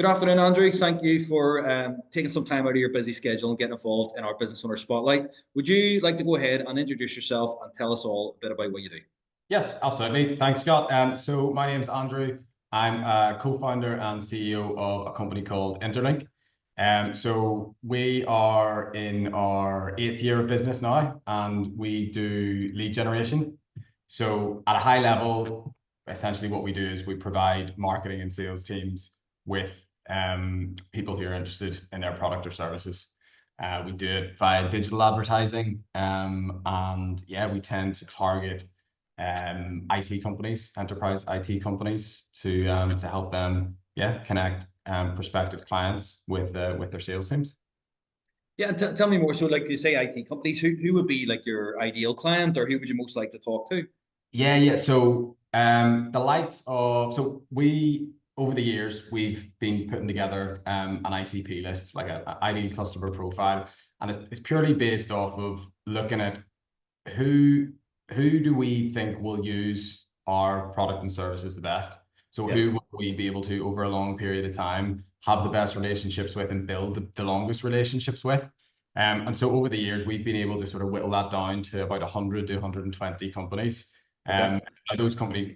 Good afternoon, Andrew. Thank you for taking some time out of your busy schedule and getting involved in our Business Owner Spotlight. Would you like to go ahead and introduce yourself and tell us all a bit about what you do? Yes, absolutely. Thanks, Scott. So my name is Andrew. I'm a co-founder and CEO of a company called Interlink. So we are in our 8th year of business now, and we do lead generation. So at a high level, essentially what we do is we provide marketing and sales teams with people who are interested in their product or services. We do it via digital advertising, and yeah, we tend to target IT companies, enterprise IT companies, to help them connect prospective clients with their sales teams. Yeah, and tell me more. So, like you say, IT companies, who would be like your ideal client, or who would you most like to talk to? Yeah. So the likes of we over the years we've been putting together an ICP list, like an ideal customer profile, and it's purely based off of looking at who do we think will use our product and services the best. So who will we be able to, over a long period of time, have the best relationships with and build the longest relationships with. And so over the years, we've been able to sort of whittle that down to about 100 to 120 companies. Those companies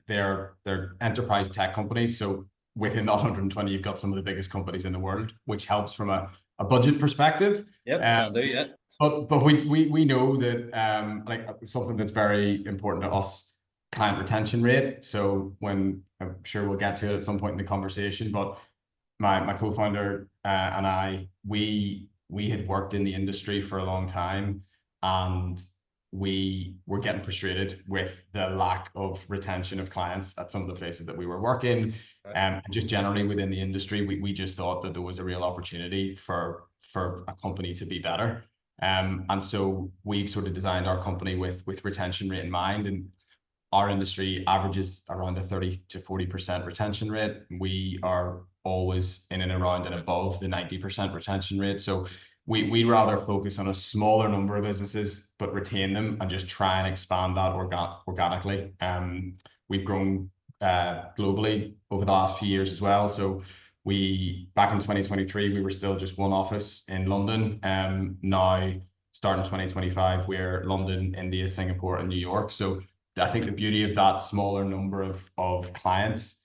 they're enterprise tech companies. So within the 120, you've got some of the biggest companies in the world, which helps from a budget perspective. Can do, yeah. But we know that like something that's very important to us, client retention rate. So when I'm sure we'll get to it at some point in the conversation, but my co-founder and I, we had worked in the industry for a long time, and we were getting frustrated with the lack of retention of clients at some of the places that we were working. And just generally within the industry, we just thought that there was a real opportunity for a company to be better. And so we've sort of designed our company with retention rate in mind, and our industry averages around a 30 to 40% retention rate. We are always in and around and above the 90% retention rate. So we rather focus on a smaller number of businesses, but retain them and just try and expand that organically. We've grown globally over the last few years as well. So back in 2023, we were still just one office in London. Now, starting 2025, we're London, India, Singapore, and New York. So I think the beauty of that smaller number of clients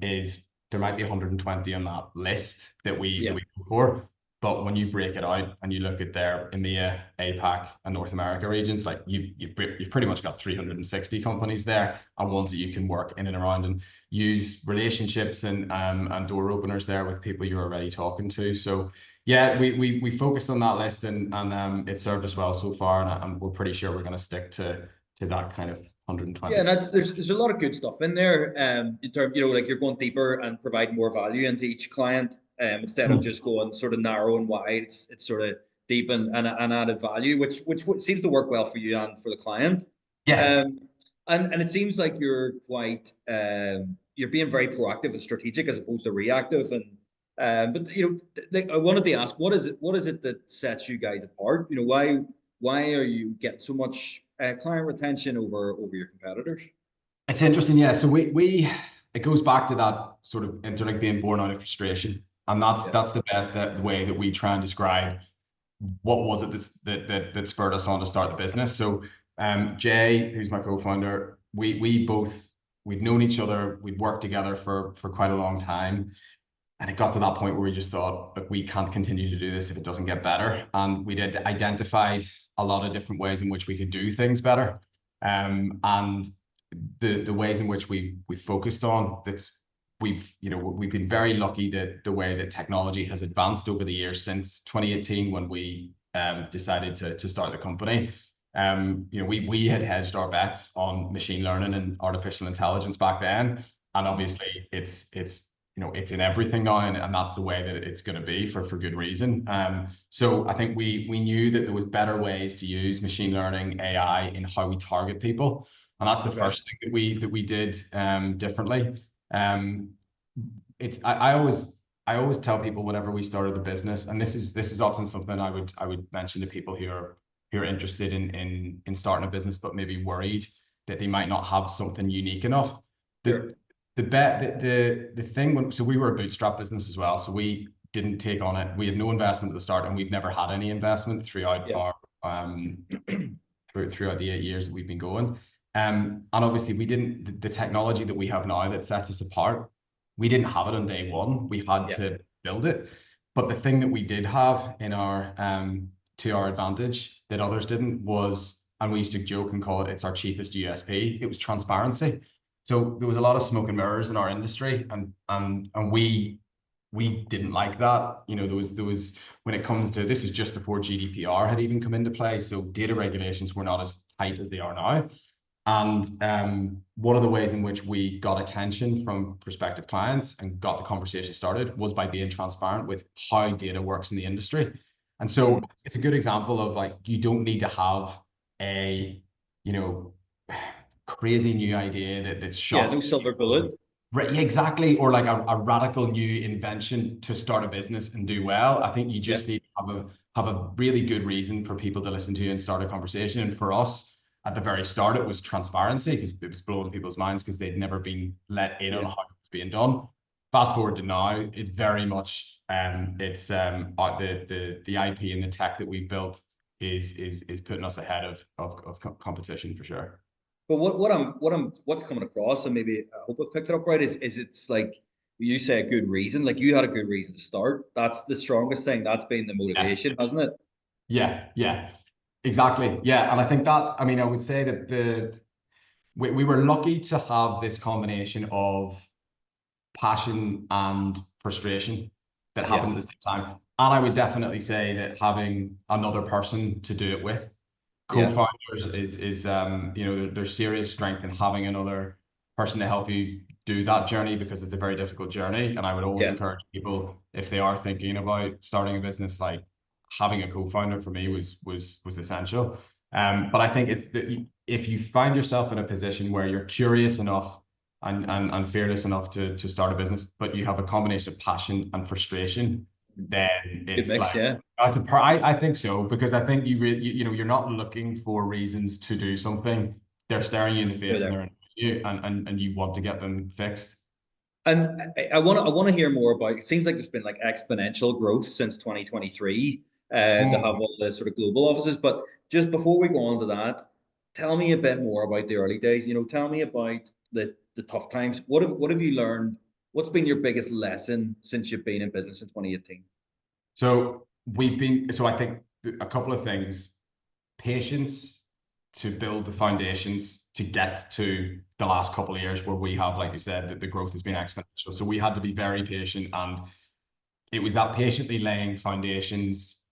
is there might be 120 on that list that we go for. But when you break it out and you look at their EMEA, APAC, and North America regions, like you've pretty much got 360 companies there, and ones that you can work in and around and use relationships and door openers there with people you're already talking to. So yeah, we focused on that list, and it served us well so far, and we're pretty sure we're going to stick to that kind of 120. Yeah, and there's a lot of good stuff in there. In terms, like you're going deeper and provide more value into each client. Instead of just going sort of narrow and wide, it's sort of deep and added value, which seems to work well for you and for the client. Yeah. And it seems like you're quite you're being very proactive and strategic as opposed to reactive. And but like I wanted to ask, what is it that sets you guys apart? Why are you getting so much client retention over your competitors? It's interesting, yeah. So it goes back to that sort of Interlink being born out of frustration. And that's the best the way that we try and describe what was it that spurred us on to start the business. So Jay, who's my co-founder, we'd known each other, we'd worked together for quite a long time. And it got to that point where we just thought, look, we can't continue to do this if it doesn't get better. And we identified a lot of different ways in which we could do things better. And the ways in which we focused on that's we've been very lucky that the way that technology has advanced over the years since 2018 when we decided to start the company. We had hedged our bets on machine learning and artificial intelligence back then, and obviously it's in everything now, and that's the way that it's going to be for good reason. So I think we knew that there was better ways to use machine learning, AI in how we target people, and that's the first thing that we did differently. I always tell people whenever we started the business, and this is often something I would mention to people who are interested in starting a business but maybe worried that they might not have something unique enough. The the thing so we were a bootstrap business as well, so we didn't take on it. We had no investment at the start, and we've never had any investment throughout Yeah. our throughout the 8 years that we've been going. And obviously we didn't, the technology that we have now that sets us apart, we didn't have it on day one. We had Yeah. to build it. But the thing that we did have in our to our advantage that others didn't was, and we used to joke and call it, it's our cheapest USP. It was transparency. So there was a lot of smoke and mirrors in our industry, and we didn't like that. You know, there was when it comes to, this is just before GDPR had even come into play, so data regulations were not as tight as they are now. And one of the ways in which we got attention from prospective clients and got the conversation started was by being transparent with how data works in the industry. And so it's a good example of, like, you don't need to have a, you know, crazy new idea that's Yeah, shocking. no silver bullet. Right, yeah, exactly. Or like a radical new invention to start a business and do well. I think you Yeah. just need to have a really good reason for people to listen to you and start a conversation. And for us, at the very start, it was transparency, because it was blowing people's minds because they'd never been let in on Yeah. how it was being done. Fast forward to now, it's very much it's the IP and the tech that we've built is putting us ahead of competition for sure. But what's coming across, and maybe I hope I've picked it up right, is it's like you say a good reason, like you had a good reason to start. That's the strongest thing. That's been the Yeah. motivation, hasn't it? Yeah, exactly. Yeah, and I think that, I mean, I would say that we were lucky to have this combination of passion and frustration that Yeah. happened at the same time. And I would definitely say that having another person to do it with, Yeah. co-founders, is you know, there's serious strength in having another person to help you do that journey, because it's a very difficult journey. And I would always Yeah. encourage people, if they are thinking about starting a business, like, having a co-founder for me was essential. But I think it's that if you find yourself in a position where you're curious enough and fearless enough to start a business, but you have a combination of passion and frustration, then Good it's mix. like, Yeah. I think so, because I think you know, you're not looking for reasons to do something. They're staring you in the They're face and there. they're you, and you want to get them fixed. And I want to hear more about. It seems like there's been like exponential growth since 2023 to have Mm. all the sort of global offices. But just before we go on to that, tell me a bit more about the early days. You know, tell me about the tough times. What have you learned? What's been your biggest lesson since you've been in business in 2018? So I think a couple of things: patience to build the foundations to get to the last couple of years where we have, like you said, that the growth has been Yeah. exponential. So we had to be very patient, and it was that patiently laying foundations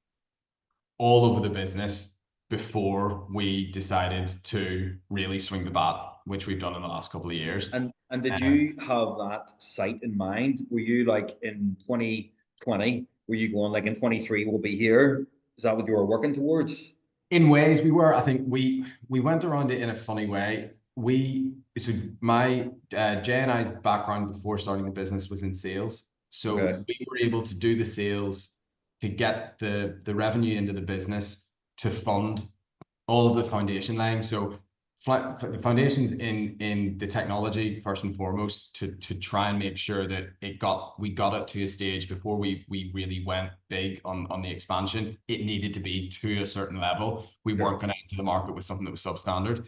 all over the business before we decided to really swing the bat, which we've done in the last couple of years. And did Um, you have that sight in mind? Were you like in 2020? Were you going like in 23 we'll be here? Is that what you were working towards? in ways we were. I think we went around it in a funny way. So my Jay and I's background before starting the business was in sales. So Okay. we were able to do the sales to get the revenue into the business to fund all of the foundation laying. So the foundations in the technology first and foremost, to try and make sure that we got it to a stage before we really went big on the expansion. It needed to be to a certain level. We weren't Sure. going to enter the market with something that was substandard.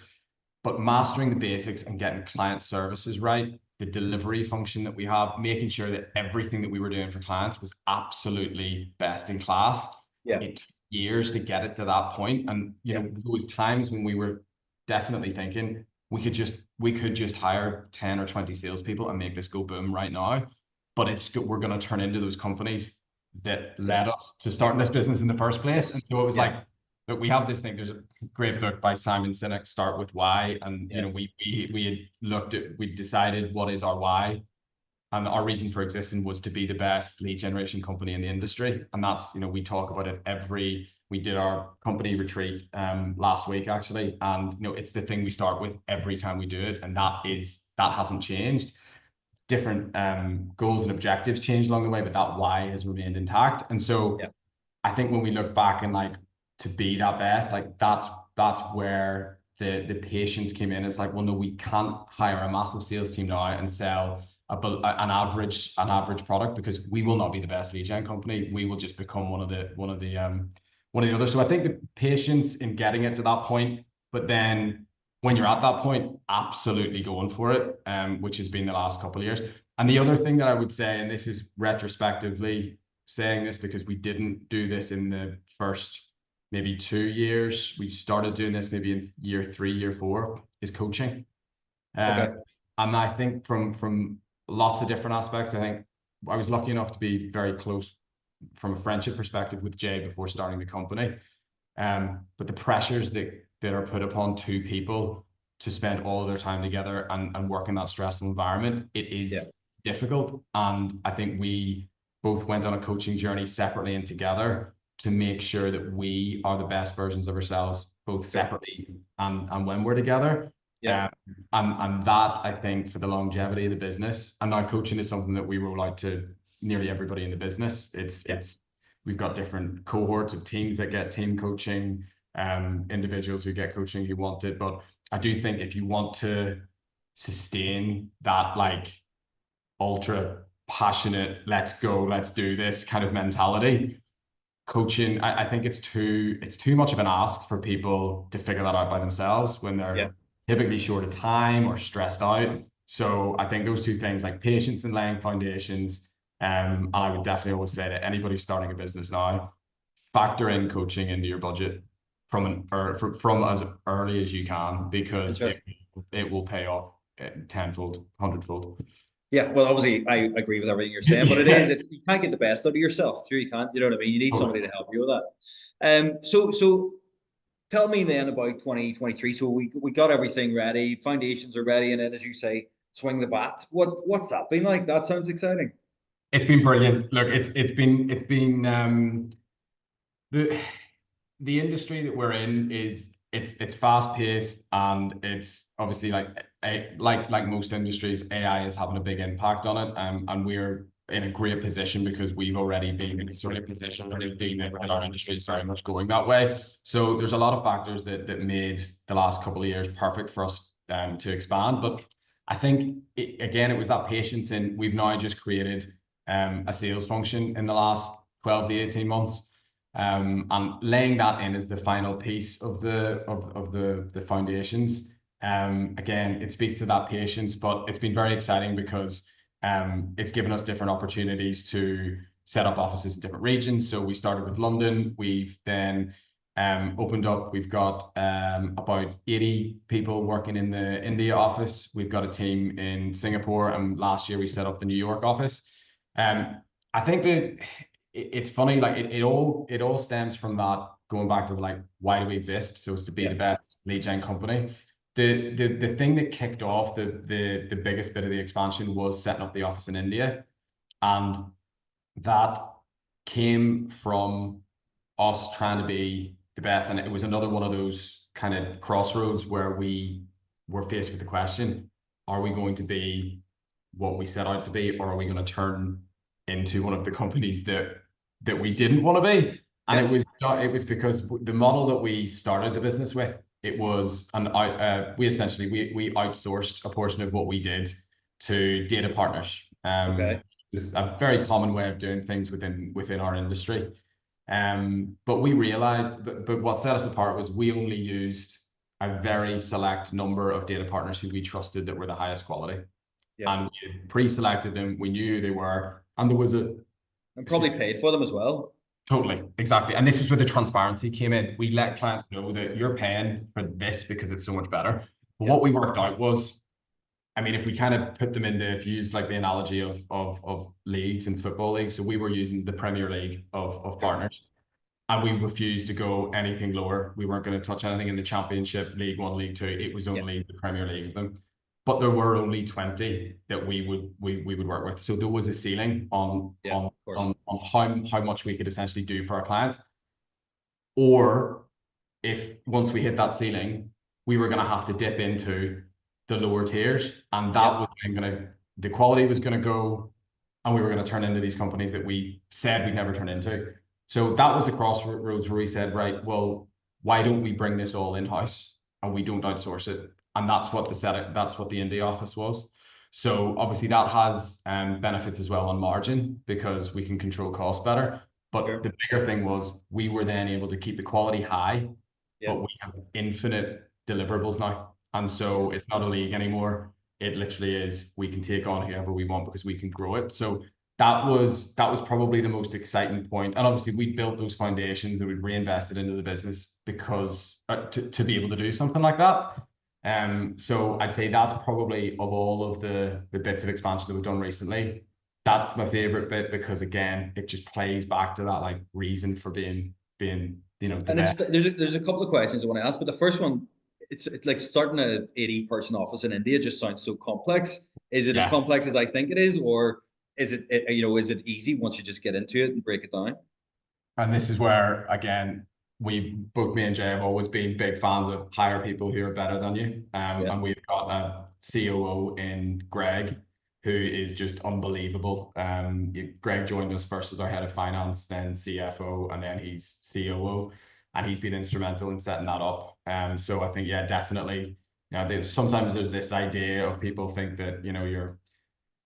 But mastering the basics and getting client services right, the delivery function that we have, making sure that everything that we were doing for clients was absolutely best in class. Yeah. It took years to get it to that point. And you Yeah. know, there was times when we were definitely thinking we could just hire 10 or 20 salespeople and make this go boom right now. But we're going to turn into those companies that Sure. led us to starting this business in the first place. And Yes. so it was Yeah. like, look, we have this thing. There's a great book by Simon Sinek, Start With Why. And you Yeah. know, we had we decided what is our why, and our reason for existing was to be the best lead generation company in the industry. And that's, you know, we talk about it we did our company retreat last week actually, and you know, it's the thing we start with every time we do it, and that hasn't changed. Different goals and objectives changed along the way, but that why has remained intact. And so I think when we look back and, like, to be that best, like, that's where the patience came in. It's like, well, no, we can't hire a massive sales team now and sell an average product, because we will not be the best lead gen company. We will just become one of the others. So I think the patience in getting it to that point, but then when you're at that point, absolutely going for it, which has been the last couple of years. And the other thing that I would say, and this is retrospectively saying this because we didn't do this in the first maybe 2 years, we started doing this maybe in year 3, year 4, is coaching. Okay. And I think from lots of different aspects, I think I was lucky enough to be very close from a friendship perspective with Jay before starting the company. But the pressures that are put upon two people to spend all of their time together and work in that stressful environment, it is difficult. And I think we both went on a coaching journey separately and together to make sure that we are the best versions of ourselves, both separately and when we're together. And that, I think, for the longevity of the business, and now coaching is something that we roll out to nearly everybody in the business. We've got different cohorts of teams that get team coaching, individuals who get coaching who want it. But I do think if you want to sustain that like ultra passionate, let's go, let's do this kind of mentality, coaching, I think it's too much of an ask for people to figure that out by themselves when they're typically short of time or stressed out. So I think those two things, like patience and laying foundations, and I would definitely always say to anybody starting a business now, factor in coaching into your budget from as early as you can, because it will pay off tenfold, hundredfold. Yeah, well, obviously, I agree with everything you're saying, but you can't get the best out of yourself. Sure, you can't. You know what I mean? You need somebody to help you with that. So tell me then about 2023. So we got everything ready, foundations are ready, and then, as you say, swing the bat. What's that been like? That sounds exciting. It's been brilliant. Look, it's been the industry that we're in is it's fast paced, and it's obviously like most industries, AI is having a big impact on it, and we're in a great position because we've already been in a sort of position where our industry is very much going that way. So there's a lot of factors that made the last couple of years perfect for us to expand. But I think it was that patience, and we've now just created a sales function in the last 12 to 18 months. And laying that in as the final piece of the foundations. Again, it speaks to that patience, but it's been very exciting because it's given us different opportunities to set up offices in different regions. So we started with London. We've then opened up. We've got about 80 people working in the India office. We've got a team in Singapore, and last year we set up the New York office. I think that it's funny, like it all stems from that, going back to like, why do we exist? So it's to be the best lead gen company. The thing that kicked off the biggest bit of the expansion was setting up the office in India, and that came from us trying to be the best. And it was another one of those kind of crossroads where we were faced with the question: are we going to be what we set out to be, or are we going to turn into one of the companies that we didn't want to be? And it was because the model that we started the business with, it was we essentially outsourced a portion of what we did to data partners. It's a very common way of doing things within our industry. But we realized, but what set us apart was we only used a very select number of data partners who we trusted that were the highest quality. And we pre-selected them. We knew who they were, and there was and probably paid for them as well. Totally, exactly. And this is where the transparency came in. We let clients know that you're paying for this because it's so much better. But what we worked out was, I mean, if we kind of put them into, if you use like the analogy of leagues and football leagues, so we were using the Premier League of partners, and we refused to go anything lower. We weren't going to touch anything in the Championship, League One, League Two. It was only the Premier League of them. But there were only 20 that we would work with. So there was a ceiling on how much we could essentially do for our clients. Or if once we hit that ceiling, we were going to have to dip into the lower tiers, and that was the quality was going to go, and we were going to turn into these companies that we said we'd never turn into. So that was the crossroads where we said, right, well, why don't we bring this all in-house? and we don't outsource it. And that's what that's what the India office was. So obviously that has benefits as well on margin because we can control costs better. But Sure. the bigger thing was we were then able to keep the quality high, Yeah. but we have infinite deliverables now. And so it's not a league anymore. It literally is we can take on whoever we want because we can grow it. So that was probably the most exciting point. And obviously we built those foundations and we reinvested into the business because to be able to do something like that. So I'd say that's probably of all of the bits of expansion that we've done recently, that's my favorite bit because again, it just plays back to that like reason for being the And it's best. there's a couple of questions I want to ask, but the first one, it's like starting a 80-person office in India just sounds so complex. Is it as Yeah. complex as I think it is, or is is it easy once you just get into it and break it down? And this is where, again, both me and Jay have always been big fans of hire people who are better than you. Yeah. And we've got a COO in Greg, who is just unbelievable. Greg joined us first as our head of finance, then CFO, and then he's COO. And he's been instrumental in setting that up. So I think, yeah, definitely, sometimes there's this idea of people think that, you're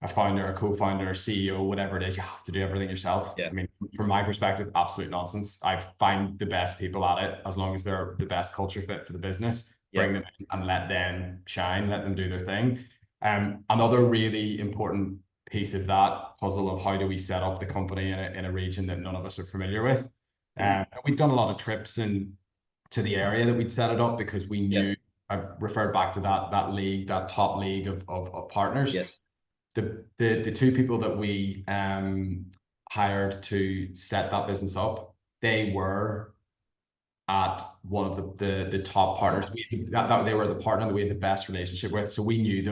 a founder, a co-founder, a CEO, whatever it is, you have to do everything yourself. Yeah. I mean, from my perspective, absolute nonsense. I find the best people at it as long as they're the best culture fit for the business, Yeah. bring them in and let them shine, let them do their thing. Another really important piece of that puzzle of how do we set up the company in a region that none of us are familiar with. We've done a lot of trips to the area that we'd set it up because we Yeah. knew, I referred back to that league, that top league of partners. Yes. The two people that we hired to set that business up, they were at one of the top partners. They were the partner that we had the best relationship with. So we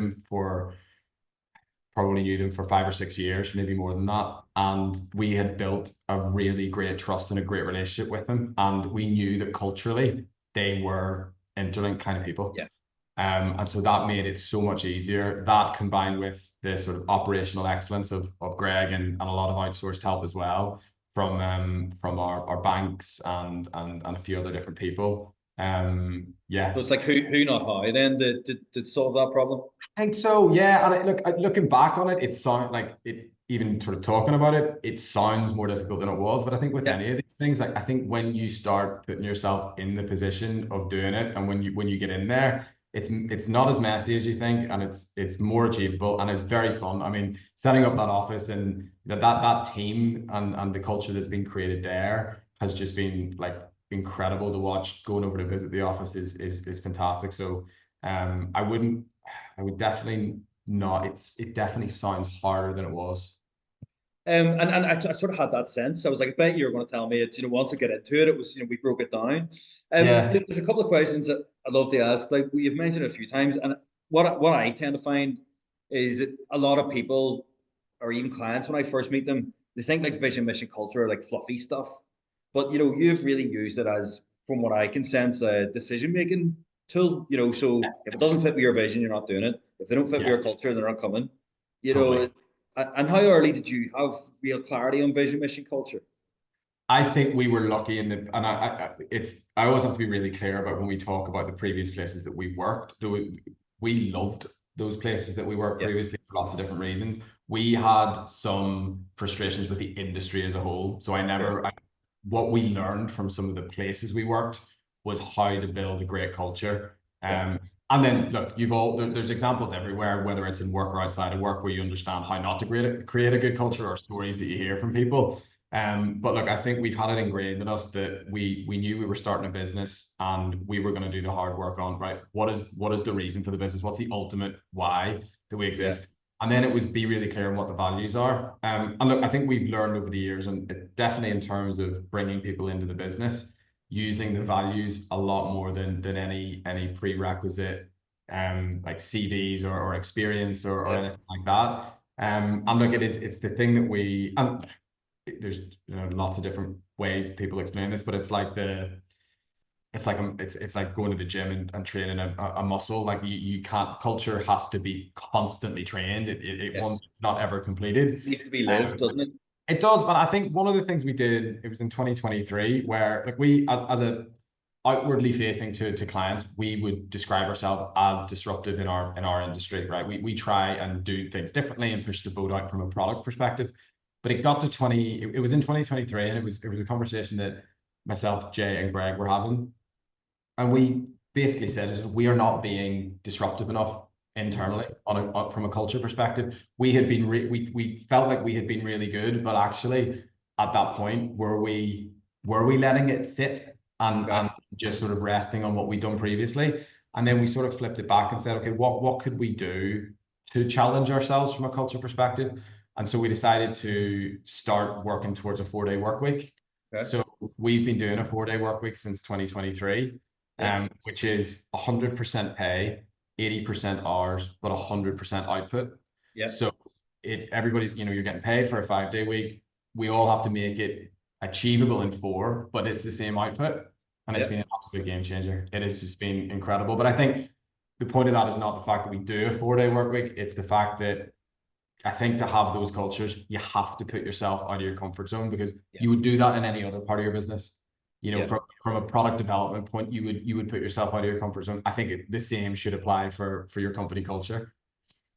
probably knew them for 5 or 6 years, maybe more than that. And we had built a really great trust and a great relationship with them. And we knew that culturally they were Interlink kind of people. Yeah. And so that made it so much easier. That combined with the sort of operational excellence of Greg and a lot of outsourced help as well from our banks and a few other different people. So Yeah. it's like who not how then to solve that problem. I think so, yeah. And looking back on it, it sounds like it, even sort of talking about it, it sounds more difficult than it was. But I think with Yeah. any of these things, like I think when you start putting yourself in the position of doing it, and when you get in there, it's not as messy as you think, and it's more achievable, and it's very fun. I mean, setting up that office and that team and the culture that's been created there has just been like incredible to watch. Going over to visit the office is fantastic. So I would definitely not. It definitely sounds harder than it was. And I sort of had that sense. I was like, I bet you were going to tell me it's, once I get into it, it was, we broke it down. Yeah, There's a couple of questions that I'd love to ask. Like you've mentioned it a few times, and what I tend to find is that a lot of people, or even clients, when I first meet them, they think like vision, mission, culture are like fluffy stuff. But you've really used it as, from what I can sense, a decision-making tool. So if it doesn't fit with your vision, you're not doing it. If they don't fit with yeah, your culture, they're not coming. You totally. know, and how early did you have real clarity on vision, mission, culture? I think we were lucky and I always have to be really clear about when we talk about the previous places that we worked. We loved those places that we worked Yeah, previously for lots of different reasons. We had some frustrations with the industry as a whole. So sure. what we learned from some of the places we worked was how to build a great culture. Yeah, And then look, there's examples everywhere, whether it's in work or outside of work, where you understand how not to create a good culture or stories that you hear from people. But look, I think we've had it ingrained in us that we knew we were starting a business and we were going to do the hard work on, right, what is the reason for the business? What's the ultimate why that we yeah, exist? And then it was be really clear on what the values are. And look, I think we've learned over the years, and definitely in terms of bringing people into the business, using the values a lot more than any prerequisite like CVs or experience or yeah. anything like that. And look, it's the thing that and there's lots of different ways people explain this, but it's like going to the gym and training a muscle. Like you can't, culture has to be constantly trained. Yes, It's not ever completed. it needs to be lived, Um, doesn't it? it does, but I think one of the things we did, it was in 2023, where like we as a outwardly facing to clients, we would describe ourselves as disruptive in our industry, right? We try and do things differently and push the boat out from a product perspective. But it got to it was in 2023, and it was a conversation that myself, Jay, and Greg were having, and we basically said is we are not being disruptive enough internally from a culture perspective. We had been we felt like we had been really good, but actually at that point, were we letting it sit and just sort of resting on what we'd done previously? And then we sort of flipped it back and said, okay, what could we do to challenge ourselves from a culture perspective? And so we decided to start working towards a 4-day work week. Okay. So we've been doing a 4-day work week since 2023, which is 100% pay, 80% hours, but 100% output. Yeah. So everybody, you're getting paid for a 5-day week. We all have to make it achievable in 4, but it's the same output. And it's been an absolute game changer. It has just been incredible. But I think the point of that is not the fact that we do a 4-day work week. It's the fact that I think to have those cultures, you have to put yourself out of your comfort zone, because you would do that in any other part of your business. From a product development point, you would put yourself out of your comfort zone. I think the same should apply for your company culture.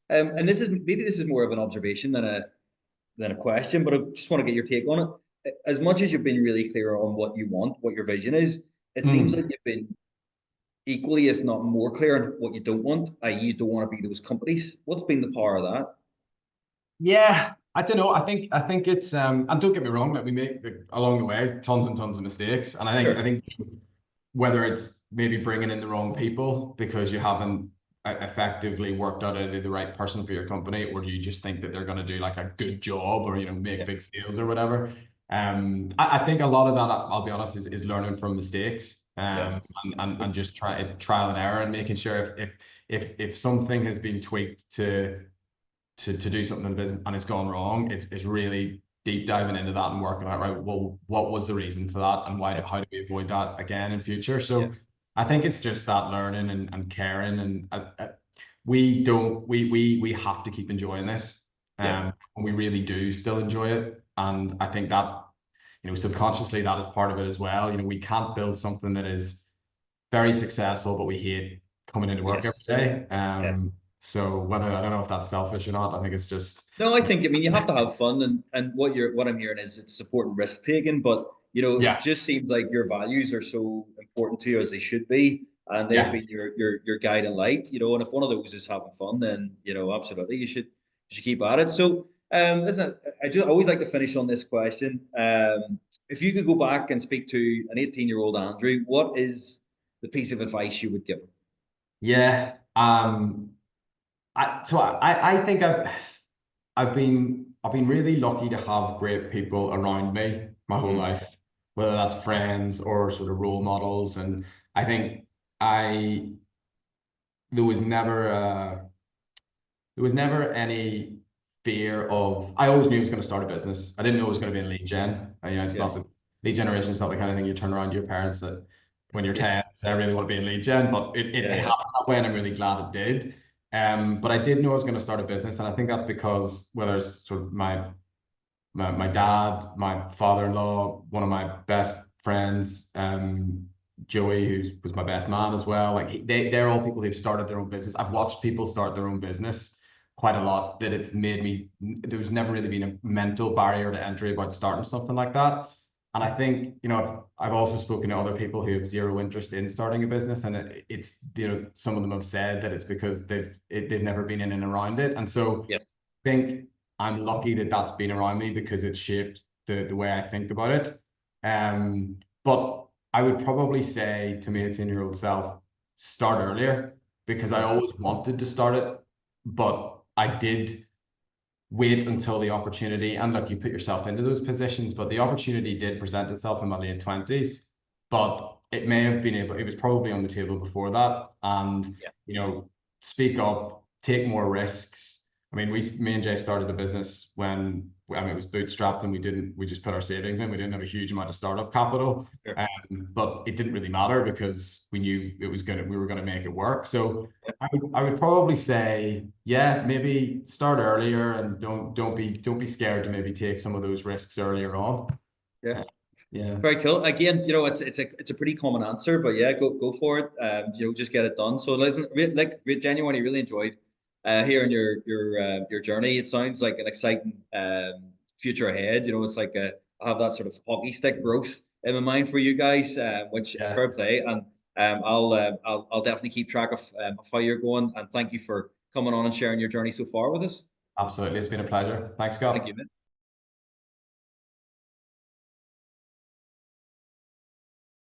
And this is more of an observation than a question, but I just want to get your take on it. As much as you've been really clear on what you want, what your vision is, it seems like you've been equally, if not more clear on what you don't want, i.e. you don't want to be those companies. What's been the power of that? Yeah, I don't know. I think it's and don't get me wrong, that we make along the way tons and tons of mistakes. And I think whether it's maybe bringing in the wrong people because you haven't effectively worked out either the right person for your company, or do you just think that they're going to do like a good job, or make big sales or whatever. I think a lot of that, I'll be honest, is learning from mistakes, and just trial and error, and making sure if something has been tweaked to do something in the business and it's gone wrong, it's really deep diving into that and working out, right, well, what was the reason for that, and how do we avoid that again in future? So I think it's just that learning and caring, and we have to keep enjoying this, and we really do still enjoy it. And I think that subconsciously that is part of it as well. We can't build something that is very successful but we hate coming into work every day. So I don't know if that's selfish or not. I think it's just no. I mean, you have to have fun, and what I'm hearing is it's supporting risk taking, but it just seems like your values are so important to you, as they should be, and they've been your guiding light. And if one of those is having fun, then absolutely you should keep at it. So listen, I always like to finish on this question. If you could go back and speak to an 18-year-old Andrew, what is the piece of advice you would give him? Yeah. I think I've been really lucky to have great people around me my whole life, whether that's friends or sort of role models. And I think there was never any fear of. I always knew I was going to start a business. I didn't know it was going to be in lead gen. It's not the lead generation is not the kind of thing you turn around to your parents that when you're 10 say I really want to be in lead gen, but it happened that way, and I'm really glad it did. But I did know I was going to start a business, and I think that's because whether it's sort of my dad, my father-in-law, one of my best friends, Joey, who was my best man as well. Like they're all people who've started their own business. I've watched people start their own business quite a lot. That it's made me. There's never really been a mental barrier to entry about starting something like that. And I think I've also spoken to other people who have zero interest in starting a business, and it's some of them have said that it's because they've never been in and around it. And so I think I'm lucky that that's been around me, because it's shaped the way I think about it. But I would probably say to my 18-year-old self, start earlier, because I always wanted to start it, but I did wait until the opportunity. And look, you put yourself into those positions, but the opportunity did present itself in my late 20s. But it was probably on the table before that. And speak up, take more risks. I mean, me and Jay started the business when it was bootstrapped, and we just put our savings in. We didn't have a huge amount of startup capital, but it didn't really matter, because we knew we were going to make it work. So I would probably say, maybe start earlier, and don't be scared to maybe take some of those risks earlier on. Yeah. Very cool. Again, it's a pretty common answer, but yeah, go for it. Just get it done. So listen, genuinely really enjoyed hearing your journey. It sounds like an exciting future ahead. It's like I have that sort of hockey stick growth in my mind for you guys, which Yeah, fair play, and I'll definitely keep track of how you're going. And thank you for coming on and sharing your journey so far with us. absolutely. It's been a pleasure. Thanks, Thank you, Scott. man.